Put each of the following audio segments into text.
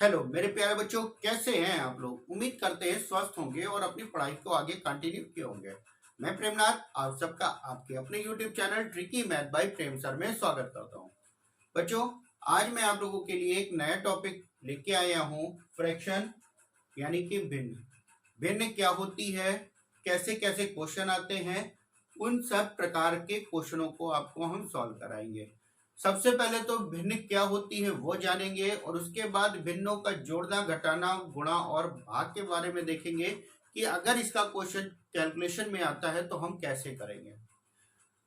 Hello मेरे प्यारे बच्चों, कैसे हैं आप लोग। उम्मीद करते हैं स्वस्थ होंगे और अपनी पढ़ाई को आगे कंटिन्यू किए होंगे। मैं प्रेमनाथ आप सबका आपके अपने YouTube channel tricky math bye प्रेम सर में स्वागत करता हूं। बच्चों, आज मैं आप लोगों के लिए एक नया टॉपिक लेके आया हूं, फ्रैक्शन यानी कि भिन्न। भिन्न क्या होती है, कैसे कैसे क्वेश्चन आते हैं, उन सब प्रकार के क्वेश्चनों को आपको हम सॉल्व कराएंगे। सबसे पहले तो भिन्न क्या होती है वो जानेंगे और उसके बाद भिन्नों का जोड़ना, घटाना, गुणा और भाग के बारे में देखेंगे कि अगर इसका क्वेश्चन कैलकुलेशन में आता है तो हम कैसे करेंगे।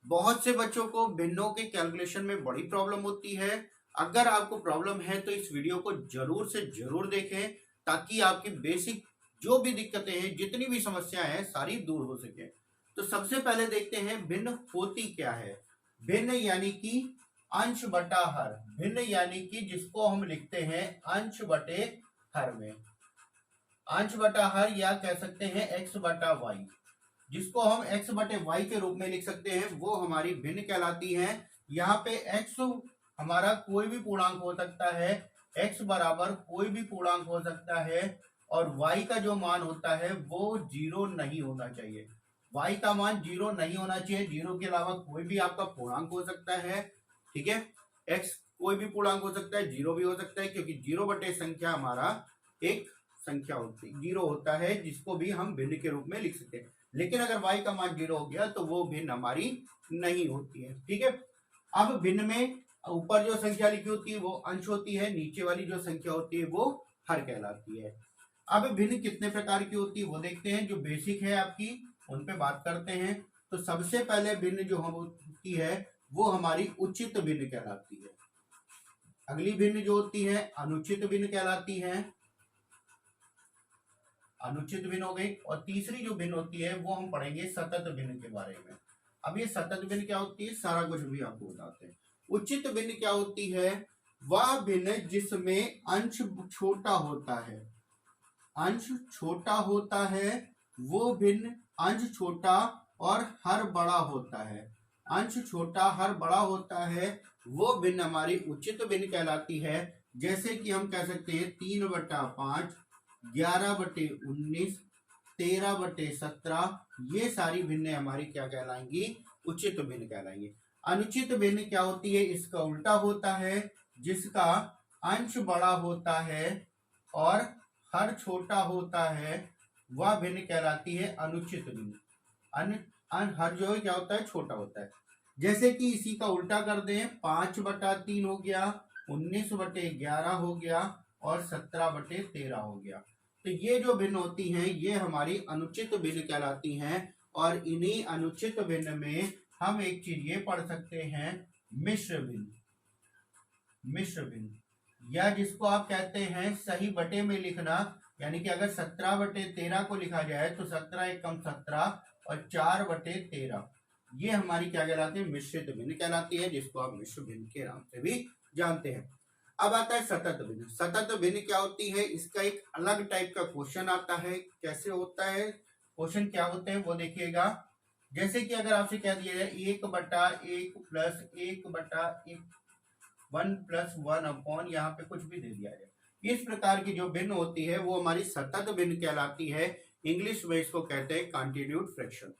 बहुत से बच्चों को भिन्नों के कैलकुलेशन में बड़ी प्रॉब्लम होती है। अगर आपको प्रॉब्लम है तो इस वीडियो को जरूर से जरूर देखें ताकि आपकी बेसिक जो भी दिक्कतें हैं, जितनी भी समस्याएं हैं, सारी दूर हो सके। तो सबसे पहले देखते हैं भिन्न होती क्या है। भिन्न यानी कि अंश बटा हर। भिन्न यानी कि जिसको हम लिखते हैं अंश बटे हर में। अंश बटा हर या कह सकते हैं एक्स बटा वाई, जिसको हम एक्स बटे वाई के रूप में लिख सकते हैं, वो हमारी भिन्न कहलाती है। यहाँ पे एक्स हमारा कोई भी पूर्णांक हो सकता है, एक्स बराबर कोई भी पूर्णांक हो सकता है और वाई का जो मान होता है वो जीरो नहीं होना चाहिए। वाई का मान जीरो नहीं होना चाहिए। जीरो के अलावा कोई भी आपका पूर्णांक हो सकता है, ठीक है। एक्स कोई भी पूर्णांक हो सकता है, जीरो भी हो सकता है, क्योंकि जीरो बटे संख्या हमारा एक संख्या होती है, जीरो होता है, जिसको भी हम भिन्न के रूप में लिख सकते हैं। लेकिन अगर y का मान जीरो हो गया तो वो भिन्न हमारी नहीं होती है, ठीक है। अब भिन्न में ऊपर जो संख्या लिखी होती है वो अंश होती है, नीचे वाली जो संख्या होती है वो हर कहलाती है। अब भिन्न कितने प्रकार की होती है वो देखते हैं। जो बेसिक है आपकी उन पे बात करते हैं। तो सबसे पहले भिन्न जो हम होती है वो हमारी उचित भिन्न कहलाती है। अगली भिन्न जो होती है अनुचित भिन्न कहलाती है। अनुचित भिन्न हो गई। और तीसरी जो भिन्न होती है वो हम पढ़ेंगे सतत भिन्न के बारे में। अब ये सतत भिन्न क्या होती है सारा कुछ भी आपको बताते हैं। उचित भिन्न क्या होती है, वह भिन्न जिसमें अंश छोटा होता है। अंश छोटा होता है वो भिन्न, अंश छोटा और हर बड़ा होता है। अंश छोटा हर बड़ा होता है वो भिन्न हमारी उचित भिन्न कहलाती है। जैसे कि हम कह सकते हैं 3/5, 11/19, 13/17, ये सारी भिन्न हमारी क्या कहलाएंगी, उचित भिन्न कहलाएंगी। अनुचित भिन्न क्या होती है, इसका उल्टा होता है, जिसका अंश बड़ा होता है और हर छोटा होता है, वह भिन्न कहलाती है अनुचित भिन्न। हर जो है क्या होता है, छोटा होता है। जैसे कि इसी का उल्टा कर दें, 5/3 हो गया, 19/11 हो गया और 17/13 हो गया। तो ये जो भिन्न होती हैं ये हमारी अनुचित भिन्न कहलाती हैं। और इन्हीं अनुचित भिन्न में हम एक चीज ये पढ़ सकते हैं, मिश्र भिन्न। मिश्र भिन्न या जिसको आप कहते हैं सही बटे में लिखना, यानी कि अगर 17/13 को लिखा जाए तो 17 एकम 17 और 4/13, ये हमारी क्या कहलाती है, मिश्रित भिन्न कहलाती है, जिसको आप मिश्र भिन्न के नाम से भी जानते हैं। अब आता है सतत भिन्न। सतत भिन्न क्या होती है, इसका एक अलग टाइप का क्वेश्चन आता है। कैसे होता है, क्वेश्चन क्या होते हैं वो देखिएगा। जैसे कि अगर आपसे कह दिया जाए 1/1 प्लस 1/1, 1+1 अपॉन यहाँ पे कुछ भी दे दिया जाए, इस प्रकार की जो भिन्न होती है वो हमारी सतत भिन्न कहलाती है। इंग्लिश में इसको कहते हैं कॉन्टिन्यूड फ्रैक्शन।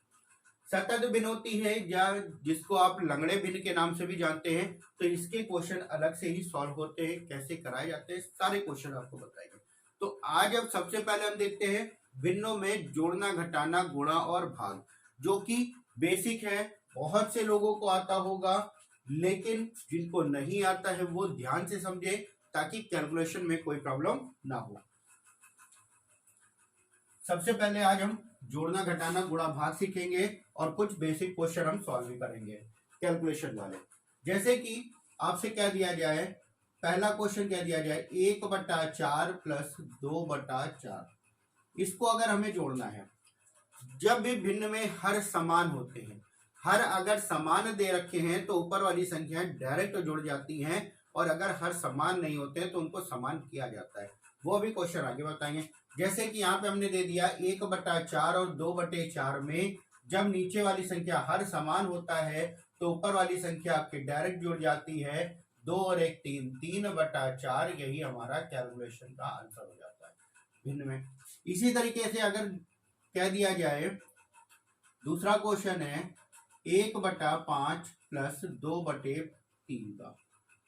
सतत भिन्न होती है या जिसको आप लंगड़े भिन्न के नाम से भी जानते हैं। तो इसके क्वेश्चन अलग से ही सॉल्व होते हैं, कैसे कराए जाते हैं सारे क्वेश्चन आपको बताएंगे। तो आज अब सबसे पहले हम देखते हैं भिन्नों में जोड़ना, घटाना, गुणा और भाग, जो कि बेसिक है, बहुत से लोगों को आता होगा, लेकिन जिनको नहीं आता है वो ध्यान से समझे ताकि कैलकुलेशन में कोई प्रॉब्लम ना हो। सबसे पहले आज हम जोड़ना, घटाना, गुणा, भाग सीखेंगे और कुछ बेसिक क्वेश्चन हम सॉल्व भी करेंगे कैलकुलेशन वाले। जैसे कि आपसे क्या दिया जाए, पहला क्वेश्चन क्या दिया जाए, 1/4 प्लस 2/4, इसको अगर हमें जोड़ना है। जब भी भिन्न में हर समान होते हैं, हर अगर समान दे रखे हैं तो ऊपर वाली संख्या डायरेक्ट जुड़ जाती हैं, और अगर हर समान नहीं होते हैं तो उनको समान किया जाता है। वो भी क्वेश्चन आगे बताएंगे। जैसे कि यहाँ पे हमने दे दिया 1/4 और 2/4 में जब नीचे वाली संख्या हर समान होता है तो ऊपर वाली संख्या आपके डायरेक्ट जुड़ जाती है। 2 और 1 3, 3/4 यही हमारा कैलकुलेशन का आंसर हो जाता है भिन्न में। इसी तरीके से अगर कह दिया जाए दूसरा क्वेश्चन है 1/5 प्लस 2/3 का,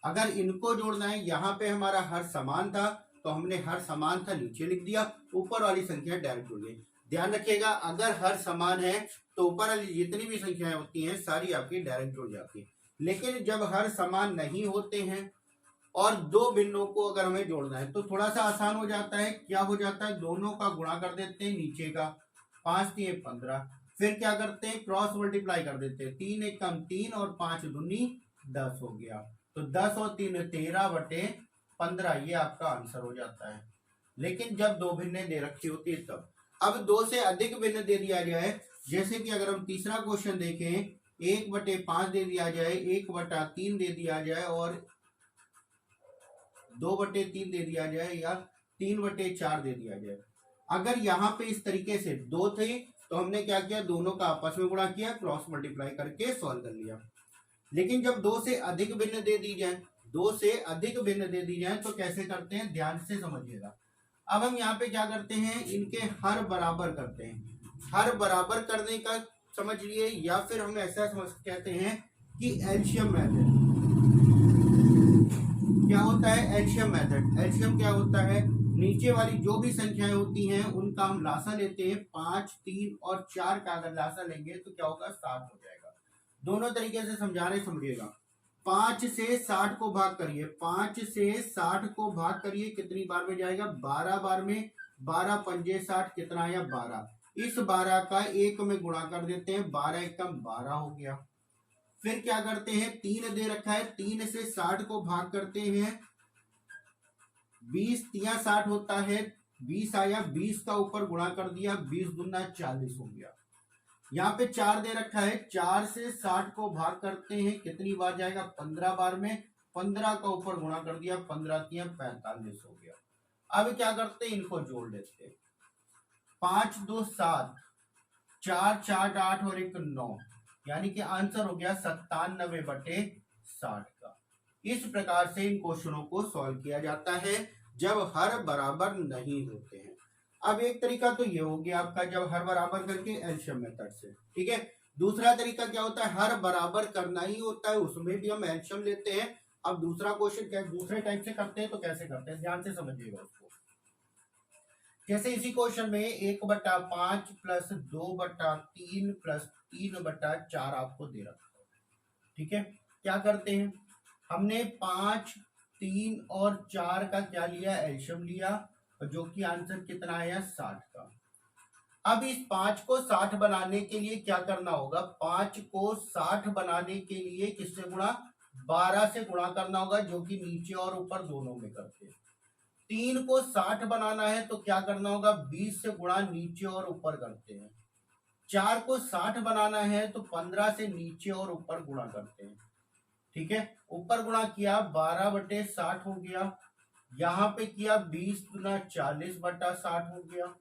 अगर इनको जोड़ना है, यहाँ पे हमारा हर समान था तो हमने हर समान था नीचे लिख दिया, ऊपर वाली संख्या डायरेक्ट जोड़ दी। ध्यान रखिएगा अगर हर समान है तो ऊपर वाली जितनी भी संख्याएं होती हैं सारी आपकी डायरेक्ट जुड़ जाती है। लेकिन जब हर समान नहीं होते हैं और दो भिन्नों को अगर हमें जोड़ना है तो थोड़ा सा आसान हो जाता है। क्या हो जाता है, दोनों का गुणा कर देते हैं नीचे का, 5 3 15, फिर क्या करते हैं क्रॉस मल्टीप्लाई कर देते हैं, 3 1 कम 3 और 5 दूनी 10 हो गया, तो 10 और 3 13/15 ये आपका आंसर हो जाता है। लेकिन जब दो भिन्नें दे रखी होती है तब। अब 2 से अधिक भिन्न दे दिया जाए, जैसे कि अगर हम तीसरा क्वेश्चन देखें 1/5 दे दिया जाए, 1/3 दे दिया जाए और 2/3 दे दिया जाए या 3/4 दे दिया जाए। अगर यहाँ पे इस तरीके से दो थे तो हमने क्या किया, दोनों का आपस में गुणा किया, क्रॉस मल्टीप्लाई करके सॉल्व कर लिया। लेकिन जब 2 से अधिक भिन्न दे दी जाए, 2 से अधिक भिन्न दे दी जाए तो कैसे करते हैं, ध्यान से समझिएगा। अब हम यहाँ पे क्या करते हैं, इनके हर बराबर करते हैं। हर बराबर करने का समझ लिए, या फिर हम ऐसा समझ कहते हैं कि एलसीएम मेथड। क्या होता है एलसीएम मेथड? एलसीएम क्या होता है, नीचे वाली जो भी संख्याएं होती हैं उनका हम लासा लेते हैं। 5 3 और 4 का अगर लासा लेंगे तो क्या होगा, 60 हो जाएगा। दोनों तरीके से समझा रहे, समझिएगा। 5 से 60 को भाग करिए, 5 से 60 को भाग करिए, कितनी बार में जाएगा, 12 बार में। 12 पंजे 60 कितना आया, 12। इस 12 का 1 में गुणा कर देते हैं, 12 एकम 12 हो गया। फिर क्या करते हैं, 3 दे रखा है, 3 से 60 को भाग करते हैं, 20 3 60 होता है, 20 आया, 20 का ऊपर गुणा कर दिया, 20 दूना 40 हो गया। यहाँ पे 4 दे रखा है, 4 से 60 को भाग करते हैं, कितनी बार जाएगा, 15 बार में। 15 का ऊपर गुणा कर दिया, 15 3 45 हो गया। अब क्या करते हैं, इनको जोड़ लेते हैं। 5 2 7, 4 4 8 और 1 9, यानी कि आंसर हो गया 97/60 का। इस प्रकार से इन क्वेश्चनों को सॉल्व किया जाता है जब हर बराबर नहीं होते हैं। अब एक तरीका तो ये हो गया आपका, जब हर बराबर करके एलसीएम मेथड से, ठीक है। दूसरा तरीका क्या होता है, हर बराबर करना ही होता है, उसमें भी हम एलसीएम लेते हैं। अब दूसरा क्वेश्चन क्या दूसरे टाइप से करते हैं, तो कैसे करते हैं, ध्यान से समझिएगा उसको। जैसे इसी क्वेश्चन में 1/5 प्लस 2/3 प्लस 3/4 आपको दे रखा है, ठीक है। क्या करते हैं, हमने 5 3 और 4 का क्या लिया, एलसीएम लिया, जो कि आंसर कितना आया, 60 का। अब इस 5 को 60 बनाने के लिए क्या करना होगा, 5 को 60 बनाने के लिए किससे गुणा, 12 से गुणा करना होगा, जो कि नीचे और ऊपर दोनों में करते हैं। 3 को 60 बनाना है तो क्या करना होगा, 20 से गुणा नीचे और ऊपर करते हैं। 4 को 60 बनाना है तो 15 से नीचे और ऊपर गुणा करते हैं, ठीक है। ऊपर गुणा किया, 12/60 हो गया। यहाँ पे किया 20 गुना 40/60 हो गया।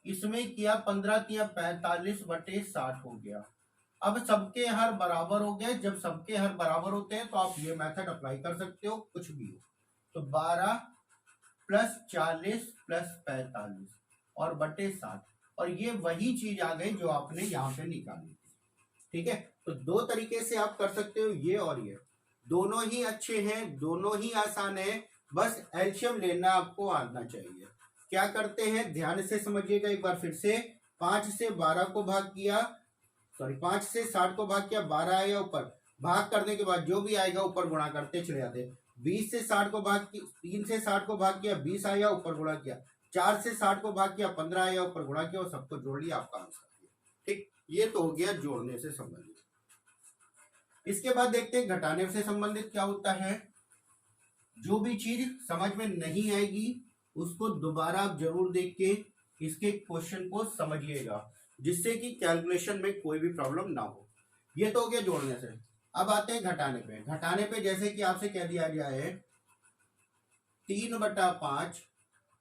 इसमें किया 15 किया 45/60 हो गया। अब सबके हर बराबर हो गए। जब सबके हर बराबर होते हैं तो आप ये मेथड अप्लाई कर सकते हो, कुछ भी हो। तो 12 प्लस 40 प्लस 45 और बटे 60, और ये वही चीज आ गई जो आपने यहाँ पे निकाली थी, ठीक है। तो दो तरीके से आप कर सकते हो, ये और ये, दोनों ही अच्छे हैं, दोनों ही आसान है, बस एलसीएम लेना आपको आना चाहिए। क्या करते हैं, ध्यान से समझिएगा एक बार फिर से। 5 से 12 को भाग किया, 5 से 60 को भाग किया, 12 आएगा ऊपर, भाग करने के बाद जो भी आएगा ऊपर गुणा करते चले जाते। 20 से 60 को भाग किया, 3 से 60 को भाग किया, 20 आया ऊपर गुणा किया। 4 से 60 को भाग किया, 15 आया ऊपर गुणा किया, और सबको जोड़ लिया, आपका आंसर। ठीक, ये तो हो गया जोड़ने से संबंधित। इसके बाद देखते हैं घटाने से संबंधित क्या होता है। जो भी चीज समझ में नहीं आएगी उसको दोबारा आप जरूर देख के इसके क्वेश्चन को समझिएगा, जिससे कि कैलकुलेशन में कोई भी प्रॉब्लम ना हो। ये तो हो गया जोड़ने से। अब आते हैं घटाने पे। घटाने पे जैसे कि आपसे कह दिया गया है 3/5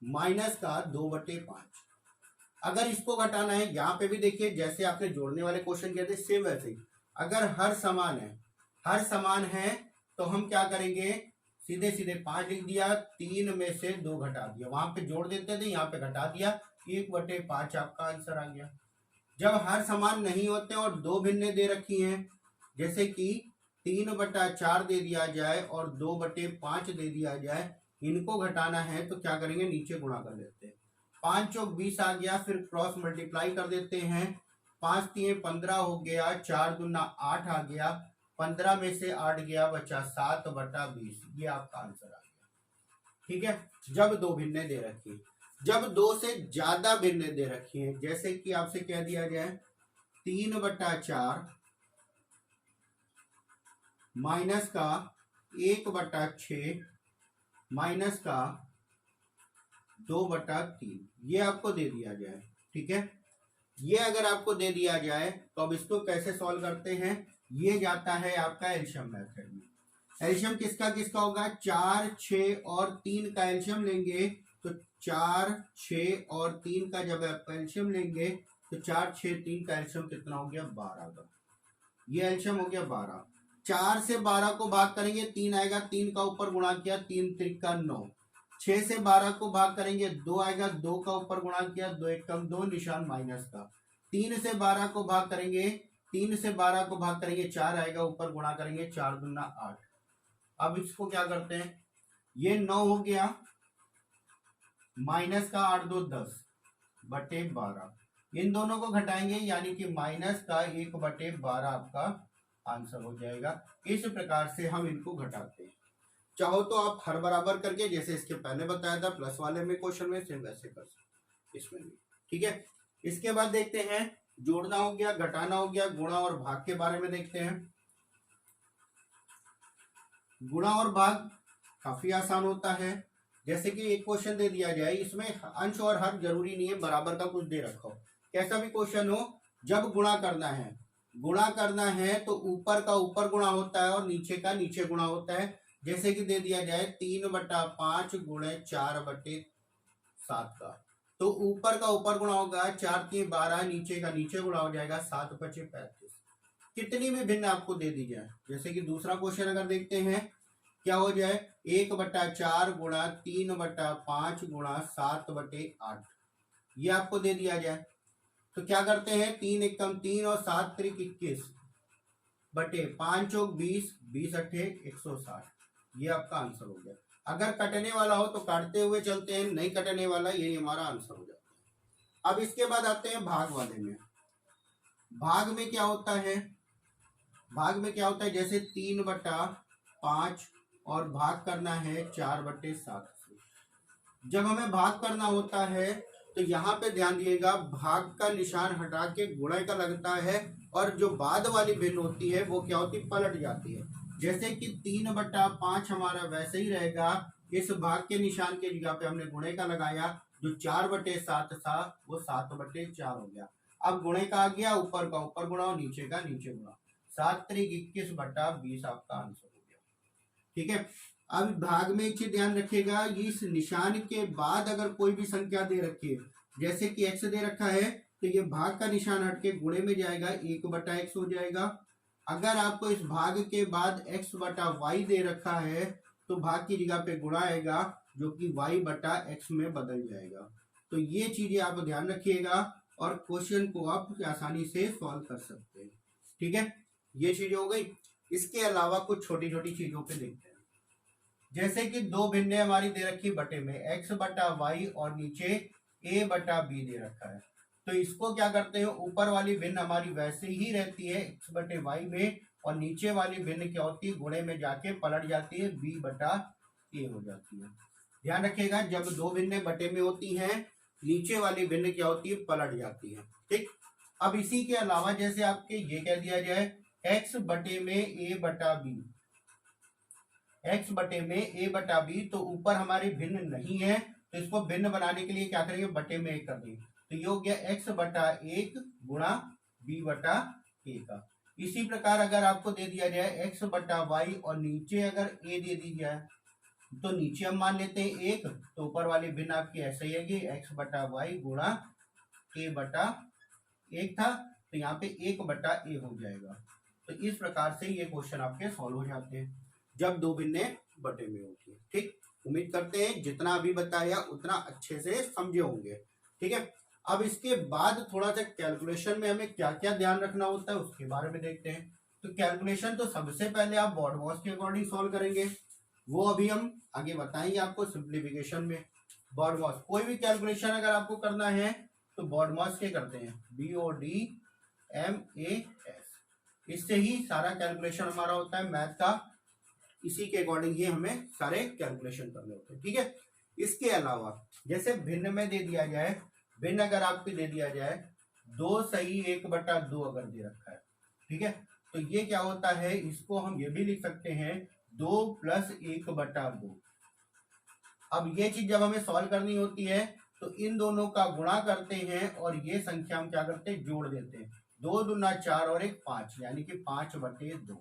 माइनस का 2/5। अगर इसको घटाना है, यहाँ पे भी देखिए जैसे आपने जोड़ने वाले क्वेश्चन किए थे सेम वैसे ही। अगर हर समान है, हर समान है तो हम क्या करेंगे, सीधे सीधे 5 लिख दिया, 3 में से 2 घटा दिया, वहां पे जोड़ देते थे, यहाँ पे घटा दिया, 1/5 आपका आंसर आ गया। जब हर समान नहीं होते और दो भिन्ने दे रखी हैं, जैसे कि 3/4 दे दिया जाए और 2/5 दे दिया जाए, इनको घटाना है तो क्या करेंगे, नीचे गुणा कर लेते हैं। 5 चौक 20 आ गया, फिर क्रॉस मल्टीप्लाई कर देते हैं, 5 3 15 हो गया, 4 दूना 8 आ गया, 15 में से 8 गया, बचा 7/20। ये आपका आंसर आ गया। ठीक है, जब दो भिन्ने दे रखी, जब दो से ज्यादा भिन्ने दे रखी हैं, जैसे कि आपसे कह दिया जाए 3/4 माइनस का 1/6 माइनस का 2/3, ये आपको दे दिया जाए। ठीक है, ये अगर आपको दे दिया जाए तो अब इसको कैसे सॉल्व करते हैं, ये जाता है आपका एलशियम मेथड में। एलशियम किसका किसका होगा, 4 6 और 3 का एलशियम लेंगे, तो 4 6 और 3 का जब आप एलशियम लेंगे तो 4 6 3 का एलशियम कितना हो गया, 12 का। ये एलशियम हो गया 12। 4 से 12 को भाग करेंगे, 3 आएगा, 3 का ऊपर गुणा किया, 3 3 का 9। 6 से 12 को भाग करेंगे, 2 आएगा, 2 का ऊपर गुणा किया, 2 1 कम 2, निशान माइनस का। 3 से 12 को भाग करेंगे, 3 से 12 को भाग करेंगे, 4 आएगा, ऊपर गुणा करेंगे, 4 दूना 8। अब इसको क्या करते हैं, ये 9 हो गया, माइनस का 8 2 10/12, इन दोनों को घटाएंगे, यानी कि माइनस का 1/12 आपका आंसर हो जाएगा। इस प्रकार से हम इनको घटाते हैं। चाहो तो आप हर बराबर करके, जैसे इसके पहले बताया था प्लस वाले में क्वेश्चन में, सेम वैसे कर सकते इसमें भी। ठीक है, इसके बाद देखते हैं, जोड़ना हो गया, घटाना हो गया, गुणा और भाग के बारे में देखते हैं। गुणा और भाग काफी आसान होता है। जैसे कि एक क्वेश्चन दे दिया जाए, इसमें अंश और हर जरूरी नहीं है, बराबर का कुछ दे रखा हो, कैसा भी क्वेश्चन हो, जब गुणा करना है, गुणा करना है तो ऊपर का ऊपर गुणा होता है और नीचे का नीचे गुणा होता है। जैसे कि दे दिया जाए 3/5 गुणे 4/7 का, तो ऊपर का ऊपर गुणा होगा, 4 3 12, नीचे का नीचे गुणा हो जाएगा, 7 5 35। कितनी भी भिन्न आपको दे दी जाए, जैसे कि दूसरा क्वेश्चन अगर देखते हैं, क्या हो जाए, 1/4 गुणा 3/5 गुणा 7/8, ये आपको दे दिया जाए, तो क्या करते हैं, 3 1 कम 3 और 7 3 21 बटे 5 चौक 20, 20 8 160, ये आपका आंसर हो गया। अगर कटने वाला हो तो काटते हुए चलते हैं, नहीं कटने वाला, यही हमारा आंसर हो जाता है। अब इसके बाद आते हैं भाग वाले में। भाग में क्या होता है, भाग में क्या होता है, जैसे 3/5 और भाग करना है 4/7 से। जब हमें भाग करना होता है तो यहाँ पे ध्यान दिएगा, भाग का निशान हटा के गुणा का लगता है, और जो बाद वाली भिन्न होती है वो क्या होती है, पलट जाती है। जैसे कि 3/5 हमारा वैसे ही रहेगा, इस भाग के निशान के जगह पे हमने गुणे का लगाया, जो 4/7 था वो 7/4 हो गया। अब गुणे का आ गया, ऊपर का ऊपर गुणा और नीचे का नीचे गुणा, 7 3 21/20 आपका आंसर हो गया। ठीक है, अब भाग में एक चीज ध्यान रखिएगा, इस निशान के बाद अगर कोई भी संख्या दे रखी है, जैसे कि x दे रखा है, तो ये भाग का निशान हट के गुणे में जाएगा, 1/x हो जाएगा। अगर आपको इस भाग के बाद x/y दे रखा है तो भाग की जगह पे गुणा आएगा, जो कि y/x में बदल जाएगा। तो ये चीजें आप ध्यान रखिएगा और क्वेश्चन को आप आसानी से सॉल्व कर सकते हैं। ठीक है, ये चीजें हो गई। इसके अलावा कुछ छोटी छोटी चीजों पे देखते हैं, जैसे कि दो भिन्ने हमारी दे रखी बटे में, x/y और नीचे a/b दे रखा है, तो इसको क्या करते हैं, ऊपर वाली भिन्न हमारी वैसे ही रहती है x/y में, और नीचे वाली भिन्न क्या होती है, गुणे में जाके पलट जाती है, b/a हो जाती है। ध्यान रखिएगा, जब दो भिन्ने बटे में होती हैं, नीचे वाली भिन्न क्या होती है, पलट जाती है। ठीक, अब इसी के अलावा जैसे आपके ये कह दिया जाए x/a/b, x/a/b, तो ऊपर हमारी भिन्न नहीं है, तो इसको भिन्न बनाने के लिए क्या करेंगे, बटे में 1 कर देंगे, तो ये हो गया x/1 गुणा b/a का। इसी प्रकार अगर आपको दे दिया जाए x/y और नीचे अगर a दे दी जाए, तो नीचे हम मान लेते हैं 1, तो ऊपर वाली भिन्न आपकी ऐसे ही है, x/y गुणा a/1 था, तो यहाँ पे 1/a हो जाएगा। तो इस प्रकार से ये क्वेश्चन आपके सॉल्व हो जाते हैं। जब दो भिन्ने बटे में होती है। ठीक, उम्मीद करते हैं जितना अभी बताया उतना अच्छे से समझे होंगे। ठीक है, अब इसके बाद थोड़ा सा कैलकुलेशन में हमें क्या क्या ध्यान रखना होता है उसके बारे में देखते हैं। तो कैलकुलेशन तो सबसे पहले आप बॉड मास के अकॉर्डिंग सॉल्व करेंगे, वो अभी हम आगे बताएंगे आपको सिंप्लीफिकेशन में। बॉड मास कोई भी कैलकुलेशन अगर आपको करना है तो बॉड मास के करते हैं, BODMAS, इससे ही सारा कैलकुलेशन हमारा होता है मैथ का, इसी के अकॉर्डिंग ही हमें सारे कैलकुलेशन करने होते हैं। ठीक है, इसके अलावा जैसे भिन्न में दे दिया जाए, भिन्न अगर आपको दे दिया जाए 2 सही 1/2 अगर दे रखा है, ठीक है, तो ये क्या होता है, इसको हम ये भी लिख सकते हैं 2 + 1/2। अब ये चीज जब हमें सॉल्व करनी होती है तो इन दोनों का गुणा करते हैं और ये संख्या हम क्या करते हैं, जोड़ देते हैं। 2 दूना 4 और 1 5, यानी कि 5/2।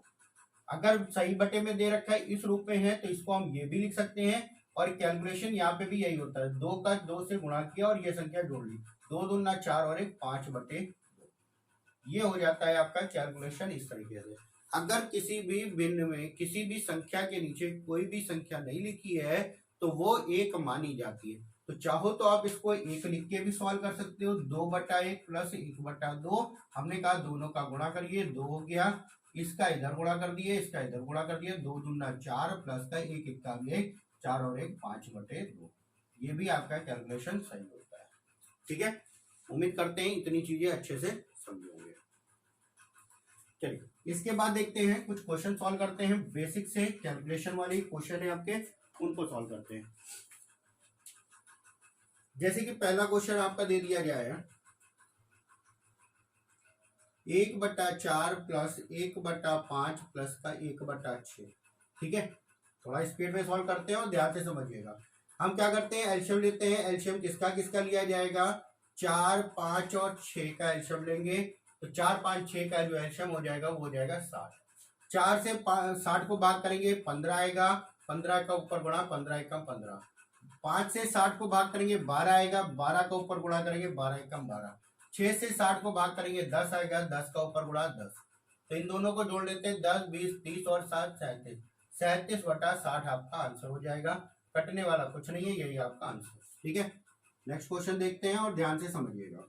अगर सही बटे में दे रखा है इस रूप में है तो इसको हम ये भी लिख सकते हैं, और कैलकुलेशन यहाँ पे भी यही होता है, 2 का 2 से गुणा किया और ये संख्या जोड़ ली, 2 दूना 4 और 1 5/2। ये हो जाता है आपका कैलकुलेशन इस तरीके से। अगर किसी भी भिन्न में किसी भी संख्या के नीचे कोई भी संख्या नहीं लिखी है तो वो एक मानी जाती है। तो चाहो तो आप इसको एक लिख के भी सॉल्व कर सकते हो, 2/1 + 1/2। हमने कहा दोनों का गुणा करिए, 2 हो गया, इसका इधर गुणा कर दिए, इसका इधर गुणा कर दिए, 2 दूना 4 प्लस का 1 इक्का 1, 4 और 1 5/2। ये भी आपका कैलकुलेशन सही होता है। ठीक है, उम्मीद करते हैं इतनी चीजें अच्छे से समझे होंगे। चलिए इसके बाद देखते हैं कुछ क्वेश्चन सॉल्व करते हैं, बेसिक से कैलकुलेशन वाले क्वेश्चन है आपके, उनको सॉल्व करते हैं। जैसे कि पहला क्वेश्चन आपका दे दिया गया है 1/4 प्लस 1/5 प्लस का 1/6। ठीक है, थोड़ा स्पीड में सॉल्व करते हैं और ध्यान से समझिएगा। हम क्या करते हैं, एलसीएम लेते हैं। एलसीएम किसका किसका लिया जाएगा, 4 5 और 6 का एलसीएम लेंगे। तो 4 5 6 का जो एलसीएम हो जाएगा वो हो जाएगा 60। 4 से 60 को भाग करेंगे 15 आएगा, 15 का ऊपर गुणा 15 एकम 15। 5 से 60 को भाग करेंगे 12 आएगा, 12 का ऊपर गुणा करेंगे 12 एकम 12। 6 से 60 को भाग करेंगे 10 आएगा, 10 का ऊपर गुणा 10। तो इन दोनों को जोड़ लेते हैं, 10 20 30 और 7 37। 37/60 आपका आंसर हो जाएगा। कटने वाला कुछ नहीं है, यही आपका आंसर। ठीक है, नेक्स्ट क्वेश्चन देखते हैं और ध्यान से समझिएगा।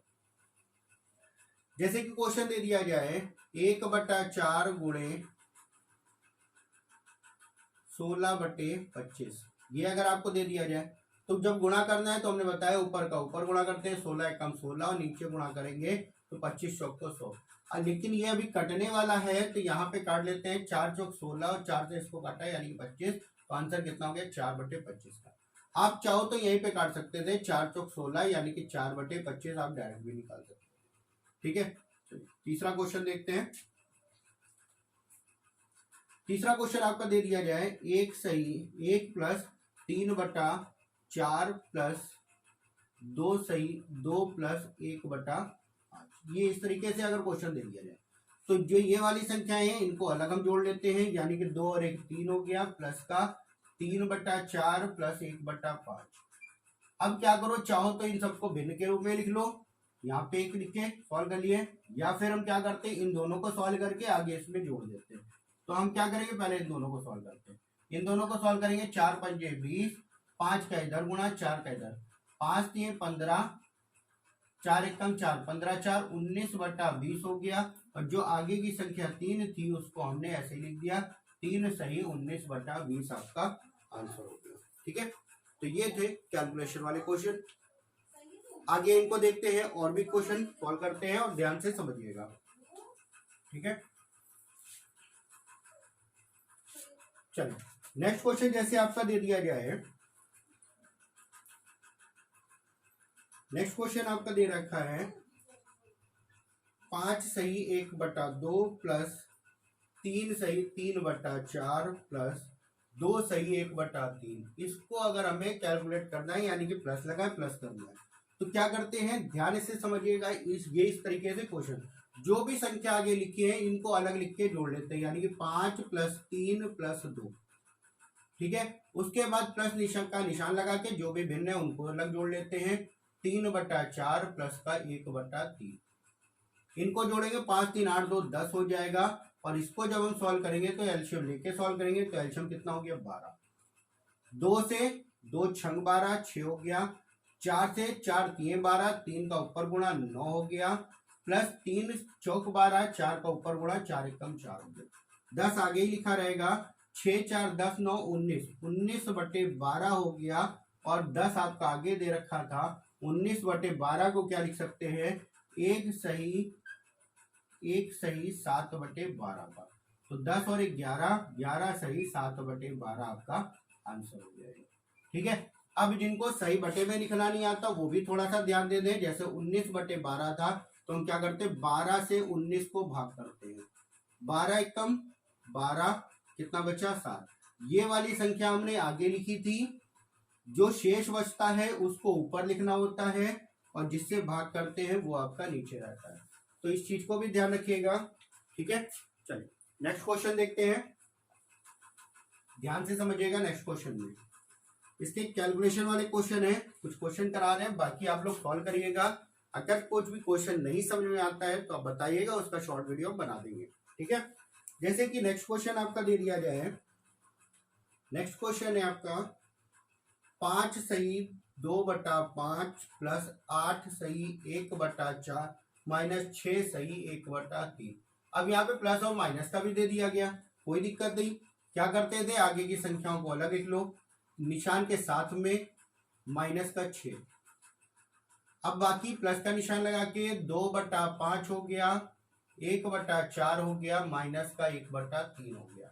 जैसे कि क्वेश्चन दे दिया जाए 1/4 गुणे 16/25। ये अगर आपको दे दिया जाए तो जब गुणा करना है तो हमने बताया ऊपर का ऊपर गुणा करते हैं, 16 एकम 16 और नीचे गुणा करेंगे तो 25 चौक को 100। लेकिन ये अभी कटने वाला है तो यहाँ पे काट लेते हैं, 4 चौक 16 और 4 से इसको काटा यानी कि 25। तो आंसर कितना हो गया, 4/25 का। आप चाहो तो यहीं पे काट सकते थे, 4 चौक 16 यानी कि 4/25 आप डायरेक्ट भी निकाल सकते। ठीक है, तीसरा क्वेश्चन देखते हैं। तीसरा क्वेश्चन आपका दे दिया जाए 1 सही 1 + 3/4 प्लस 2 सही 2 + 1/5। ये इस तरीके से अगर क्वेश्चन दे दिया जाए तो जो ये वाली संख्याएं हैं इनको अलग हम जोड़ लेते हैं, यानी कि 2 और 1 3 हो गया, प्लस का 3/4 प्लस 1/5। अब क्या करो, चाहो तो इन सबको भिन्न के रूप में लिख लो, यहाँ पे एक लिख के सॉल्व कर लिए, या फिर हम क्या करते हैं इन दोनों को सॉल्व करके आगे इसमें जोड़ देते हैं। तो हम क्या करेंगे, पहले इन दोनों को सॉल्व करते हैं। इन दोनों को सॉल्व करेंगे, 4 पंजे 20, 5 का इधर गुणा 4 का इधर, 5 3 15, 4 एकम 4, 15 4 19/20 हो गया। और जो आगे की संख्या 3 थी उसको हमने ऐसे लिख दिया, 3 सही 19/20 आपका आंसर हो गया। ठीक है, तो ये थे कैलकुलेशन वाले क्वेश्चन। आगे इनको देखते हैं और भी क्वेश्चन सॉल्व करते हैं और ध्यान से समझिएगा। ठीक है, चलिए नेक्स्ट क्वेश्चन जैसे आपका दे दिया गया है, नेक्स्ट क्वेश्चन आपका दे रखा है 5 सही 1/2 प्लस 3 सही 3/4 प्लस 2 सही 1/3। इसको अगर हमें कैलकुलेट करना है यानी कि प्लस लगा है प्लस करना है तो क्या करते हैं, ध्यान से समझिएगा। इस तरीके से क्वेश्चन जो भी संख्या आगे लिखी है इनको अलग लिख के जोड़ लेते हैं, यानी कि 5 + 3 + 2। ठीक है, उसके बाद प्लस निशान का निशान लगा के जो भी भिन्न है उनको अलग जोड़ लेते हैं, 3/4 प्लस का 1/3। इनको जोड़ेंगे, 5 3 8 2 10 हो जाएगा। और इसको जब हम सॉल्व करेंगे तो एलसीएम लेके सॉल्व करेंगे तो एलसीएम कितना हो गया 12। 2 से 2 छंग 12 6 हो गया। 4 से 4 3 12 3 का ऊपर गुणा 9 हो गया, प्लस 3 चौक 12 4 का ऊपर गुणा 4 एकम 4 हो गया। 10 आगे ही लिखा रहेगा, 6 4 10 9 19 19/12 हो गया। और 10 आपका आगे दे रखा था, 19/12 को क्या लिख सकते हैं, एक सही 7/12 का। तो 10 और 11 11 सही 7/12 आपका आंसर हो जाएगा। ठीक है। अब जिनको सही बटे में लिखना नहीं आता वो भी थोड़ा सा ध्यान दे दें। जैसे 19/12 था तो हम क्या करते हैं, 12 से 19 को भाग करते हैं। 12 एकम 12, कितना बचा 7। ये वाली संख्या हमने आगे लिखी थी। जो शेष बचता है उसको ऊपर लिखना होता है और जिससे भाग करते हैं वो आपका नीचे रहता है। तो इस चीज को भी ध्यान रखिएगा। ठीक है। चलिए नेक्स्ट क्वेश्चन देखते हैं, ध्यान से समझिएगा। नेक्स्ट क्वेश्चन में इसके कैलकुलेशन वाले क्वेश्चन है, कुछ क्वेश्चन करा रहे हैं, बाकी आप लोग सॉल्व करिएगा। अगर कुछ भी क्वेश्चन नहीं समझ में आता है तो आप बताइएगा, उसका शॉर्ट वीडियो बना देंगे। ठीक है। जैसे कि नेक्स्ट क्वेश्चन आपका दे दिया जाए, नेक्स्ट क्वेश्चन है आपका 5 सही 2/5 प्लस 8 सही 1/4 माइनस 6 सही 1/3। अब यहाँ पे प्लस और माइनस का भी दे दिया गया, कोई दिक्कत नहीं। क्या करते थे, आगे की संख्याओं को अलग लिख लो, निशान के साथ में माइनस का 6। अब बाकी प्लस का निशान लगा के 2/5 हो गया, 1/4 हो गया, माइनस का 1/3 हो गया।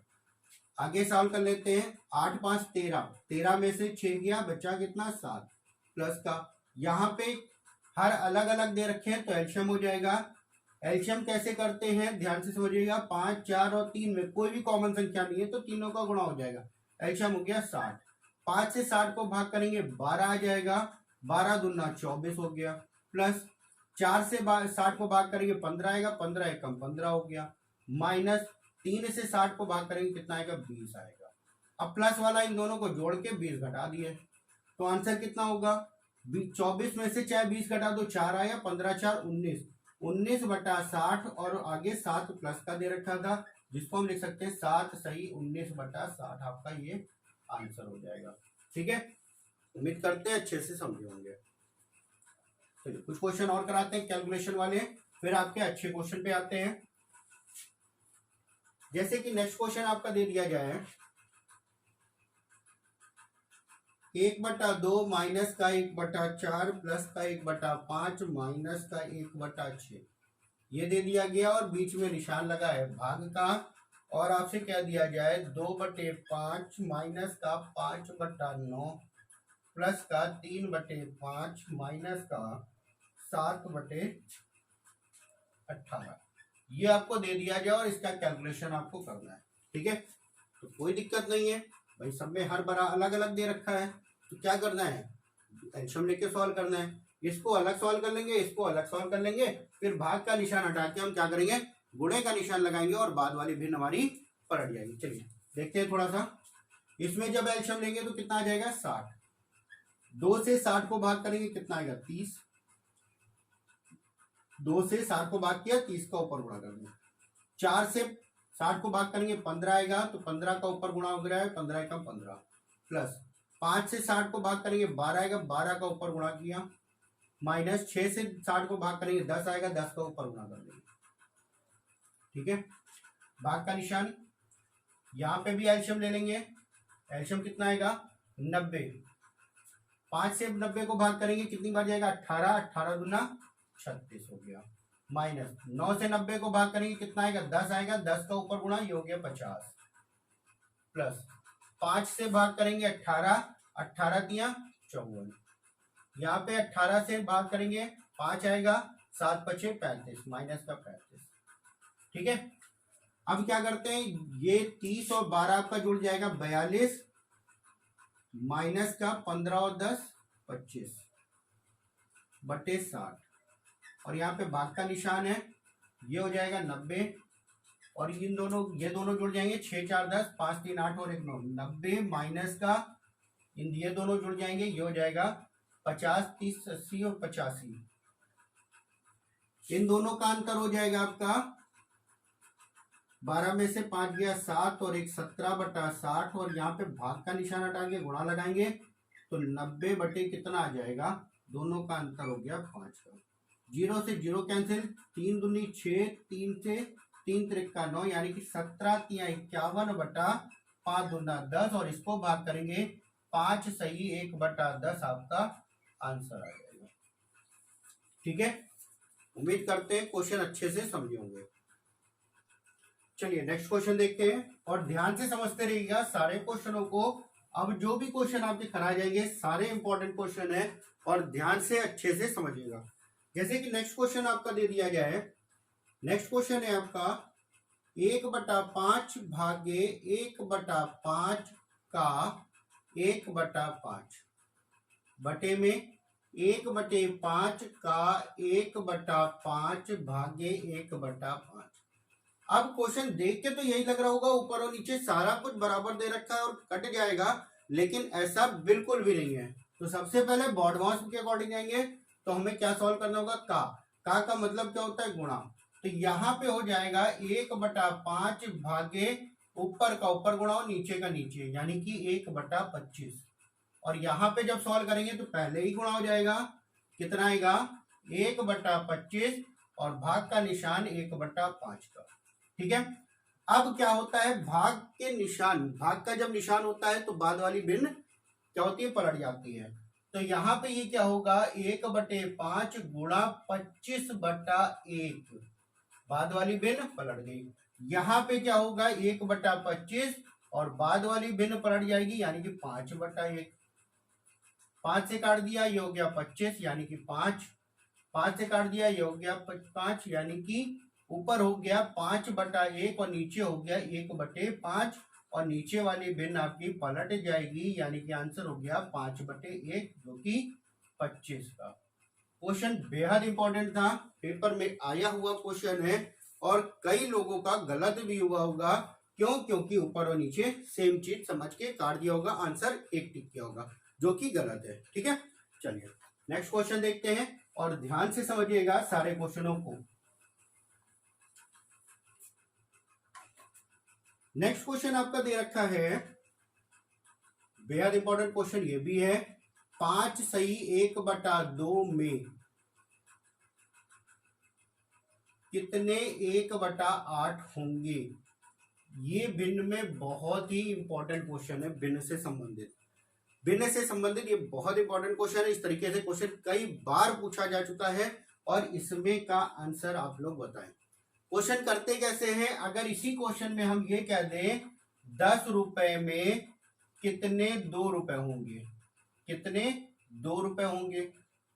आगे सॉल्व कर लेते हैं। 8 5 13, 13 में से 6 गया, बचा कितना 7, प्लस का यहाँ पे हर अलग अलग दे रखे हैं तो एलसीएम हो जाएगा। एलसीएम कैसे करते हैं ध्यान से समझिएगा। 5 4 और 3 में कोई भी कॉमन संख्या नहीं है तो तीनों का गुणा हो जाएगा। एलसीएम हो गया 60। 5 से 60 को भाग करेंगे 12 आ जाएगा, 12 दूना 24 हो गया, प्लस 4 से 60 को भाग करेंगे 15 आएगा, 15 एकम 15 हो गया, माइनस 3 से 60 को भाग करेंगे कितना आएगा 20 आएगा। अब प्लस वाला इन दोनों को जोड़ के 20 घटा दिए तो आंसर कितना होगा, 24 में से चाहे 20 घटा दो 4 आया, 15 4 19, 19/60 और आगे 7 प्लस का दे रखा था जिसको हम लिख सकते हैं 7 सही 19/60 आपका ये आंसर हो जाएगा। ठीक है। उम्मीद करते हैं अच्छे से समझे होंगे। चलिए कुछ क्वेश्चन और कराते हैं कैलकुलेशन वाले, फिर आपके अच्छे क्वेश्चन पे आते हैं। जैसे कि नेक्स्ट क्वेश्चन आपका दे दिया जाए, 1/2 माइनस का 1/4 प्लस का 1/5 माइनस का 1/6 ये दे दिया गया और बीच में निशान लगा है भाग का। और आपसे क्या दिया जाए, 2/5 माइनस का 5/9 प्लस का 3/5 माइनस का 7/18 ये आपको दे दिया जाए और इसका कैलकुलेशन आपको करना है। ठीक है। तो कोई दिक्कत नहीं है भाई, सब में हर बड़ा अलग अलग दे रखा है तो क्या करना है, एलसीएम लेके सॉल्व करना है। इसको अलग सॉल्व कर लेंगे, इसको अलग सॉल्व कर लेंगे, फिर भाग का निशान हटा के हम क्या करेंगे, गुणे का निशान लगाएंगे और बाद वाली भिन्न हमारी पलट जाएगी। चलिए देखते हैं थोड़ा सा। इसमें जब एलसीएम लेंगे तो कितना आ जाएगा 60। 2 से 60 को भाग करेंगे कितना आएगा 30। 2 से 60 को भाग किया, 30 का ऊपर गुणा कर दिया। 4 से 60 को भाग करेंगे 15 आएगा तो 15 का ऊपर गुणा हो गया है, 15 का 15, प्लस 5 से 60 को भाग करेंगे 12 आएगा, 12 का ऊपर गुणा किया, माइनस 6 से 60 को भाग करेंगे 10 आएगा, 10 का ऊपर गुणा कर देंगे। ठीक है। भाग का निशान यहाँ पे भी एलसीएम ले लेंगे। एलसीएम कितना आएगा 90। 5 से 90 को भाग करेंगे कितनी बार जाएगा 18, 18 दूना 36 हो गया, माइनस 9 से 90 को भाग करेंगे कितना आएगा 10 आएगा, 10 का ऊपर गुणा ये हो गया 50, प्लस 5 से भाग करेंगे 18, 18 दिया 54, यहाँ पे 18 से भाग करेंगे 5 आएगा, 7 5 35, माइनस का 35। ठीक है। अब क्या करते हैं, ये 30 और 12 आपका जुड़ जाएगा 42, माइनस का 15 और 10 25 बटे 60, और यहाँ पे भाग का निशान है ये हो जाएगा 90, और इन दोनों ये दोनों जुड़ जाएंगे 6 4 10, 5 3 8 और 1 9, 90 माइनस का ये दोनों जुड़ जाएंगे ये हो जाएगा 50 30 80 और 85। इन दोनों का अंतर हो जाएगा आपका 12 में से 5 गया 7 और एक 17/60 और यहाँ पे भाग का निशान हटा के गुणा लगाएंगे तो 90 बटे कितना आ जाएगा, दोनों का अंतर हो गया 5 का। 0 से 0 कैंसिल, 3 दूनी 6, 3 से 3 त्रिका 9 यानी कि 17 तिया 51/5 दूना 10 और इसको भाग करेंगे 5 सही 1/10 आपका आंसर आ जाएगा। ठीक है, उम्मीद करते हैं क्वेश्चन अच्छे से समझे होंगे। चलिए नेक्स्ट क्वेश्चन देखते हैं और ध्यान से समझते रहिएगा सारे क्वेश्चनों को। अब जो भी क्वेश्चन आपके कराए जाएंगे सारे इंपॉर्टेंट क्वेश्चन है और ध्यान से अच्छे से समझिएगा। जैसे कि नेक्स्ट क्वेश्चन आपका दे दिया गया है, नेक्स्ट क्वेश्चन है आपका 1/5 भागे 1/5 का 1/5 बटे में 1/5 का 1/5 भागे 1/5। अब क्वेश्चन देख के तो यही लग रहा होगा ऊपर और नीचे सारा कुछ बराबर दे रखा है और कट जाएगा, लेकिन ऐसा बिल्कुल भी नहीं है। तो सबसे पहले बॉडमास के अकॉर्डिंग जाएंगे तो हमें क्या सॉल्व करना होगा, का मतलब क्या होता है, गुणा। तो यहाँ पे हो जाएगा 1/5 भागे ऊपर का ऊपर गुणा और नीचे का नीचे यानी कि 1/25 और यहाँ पे जब सॉल्व करेंगे तो पहले ही गुणा हो जाएगा, कितना आएगा 1/25 और भाग का निशान 1/5 का। ठीक है, अब क्या होता है, भाग के निशान, भाग का जब निशान होता है तो बाद वाली भिन्न क्या होती है, पलट जाती है। तो यहाँ पे ये क्या होगा 1/5 गुणा 25/1, बाद वाली भिन्न पलट गई। यहाँ पे क्या होगा 1/25 और बाद वाली भिन्न पलट जाएगी यानी कि 5/1। 5 से काट दिया ये हो गया 25 यानी कि 5, 5 से काट दिया ये हो गया 5 यानी कि ऊपर हो गया 5/1 और नीचे हो गया 1/5 और नीचे वाली भिन्न आपकी पलट जाएगी यानी कि आंसर हो गया 5/1 जो कि 25 का। क्वेश्चन बेहद इंपॉर्टेंट था, पेपर में आया हुआ क्वेश्चन है और कई लोगों का गलत भी हुआ होगा। क्यों? क्योंकि ऊपर और नीचे सेम चीज समझ के काट दिया होगा, आंसर एक टिक किया होगा जो कि गलत है। ठीक है, चलिए नेक्स्ट क्वेश्चन देखते हैं और ध्यान से समझिएगा सारे क्वेश्चनों को। नेक्स्ट क्वेश्चन आपका दे रखा है, बेहद इंपॉर्टेंट क्वेश्चन ये भी है, 5 सही 1/2 में कितने 1/8 होंगे। ये भिन्न में बहुत ही इंपॉर्टेंट क्वेश्चन है, भिन्न से संबंधित। भिन्न से संबंधित ये बहुत इंपॉर्टेंट क्वेश्चन है। इस तरीके से क्वेश्चन कई बार पूछा जा चुका है और इसमें का आंसर आप लोग बताएं। क्वेश्चन करते कैसे हैं, अगर इसी क्वेश्चन में हम ये कह दें 10 रुपए में कितने 2 रुपए होंगे, कितने 2 रुपए होंगे,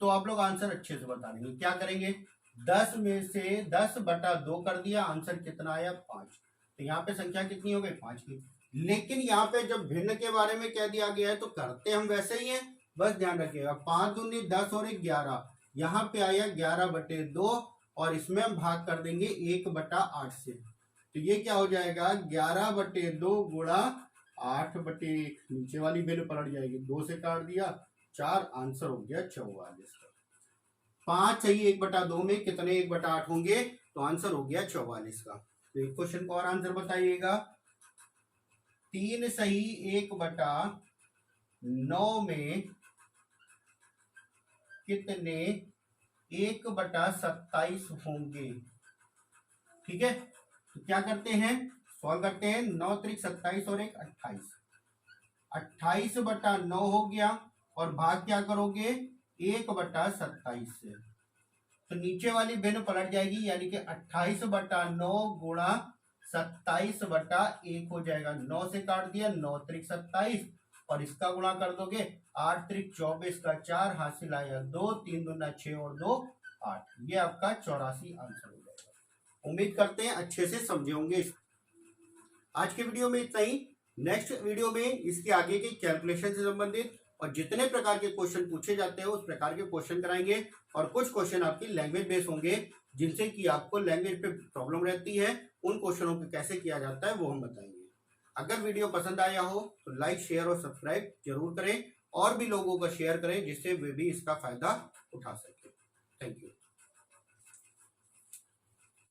तो आप लोग आंसर अच्छे से बता देंगे। क्या करेंगे, 10 में से 10/2 कर दिया, आंसर कितना आया 5। तो यहाँ पे संख्या कितनी हो गई 5 की। लेकिन यहाँ पे जब भिन्न के बारे में कह दिया गया है तो करते हम वैसे ही हैं, बस ध्यान रखिएगा 5 दूनी 10 और 1 11, यहाँ पे आया 11/2 और इसमें हम भाग कर देंगे 1/8 से। तो ये क्या हो जाएगा 11/2 गुणा 8/1, नीचे वाली भिन्न पलट जाएगी, 2 से काट दिया 4, आंसर हो गया 44 का। 5 सही 1/2 में कितने 1/8 होंगे, तो आंसर हो गया 44 का। तो एक क्वेश्चन को और आंसर बताइएगा, 3 सही 1/9 में कितने 1/27 होंगे। ठीक है, तो क्या करते हैं, सॉल्व करते हैं, 9 त्रिक 27 और 1 28, 28/9 हो गया और भाग क्या करोगे 1/27 से। तो नीचे वाली भिन्न पलट जाएगी यानी कि 28/9 गुणा 27/1 हो जाएगा। 9 से काट दिया, 9 त्रिक 27 और इसका गुणा कर दोगे 8 त्रिक 24 का 4, हासिल आया 2, 3 दूना 6 और 2 8, ये आपका 84 आंसर हो जाएगा। उम्मीद करते हैं अच्छे से समझे होंगे। आज के वीडियो में इतना ही। नेक्स्ट वीडियो में इसके आगे के कैलकुलेशन से संबंधित और जितने प्रकार के क्वेश्चन पूछे जाते हैं उस प्रकार के क्वेश्चन कराएंगे और कुछ क्वेश्चन आपकी लैंग्वेज बेस होंगे जिनसे कि आपको लैंग्वेज पे प्रॉब्लम रहती है, उन क्वेश्चनों को कैसे किया जाता है वो हम बताएंगे। अगर वीडियो पसंद आया हो तो लाइक शेयर और सब्सक्राइब जरूर करें और भी लोगों को शेयर करें जिससे वे भी इसका फायदा उठा सके। Thank you.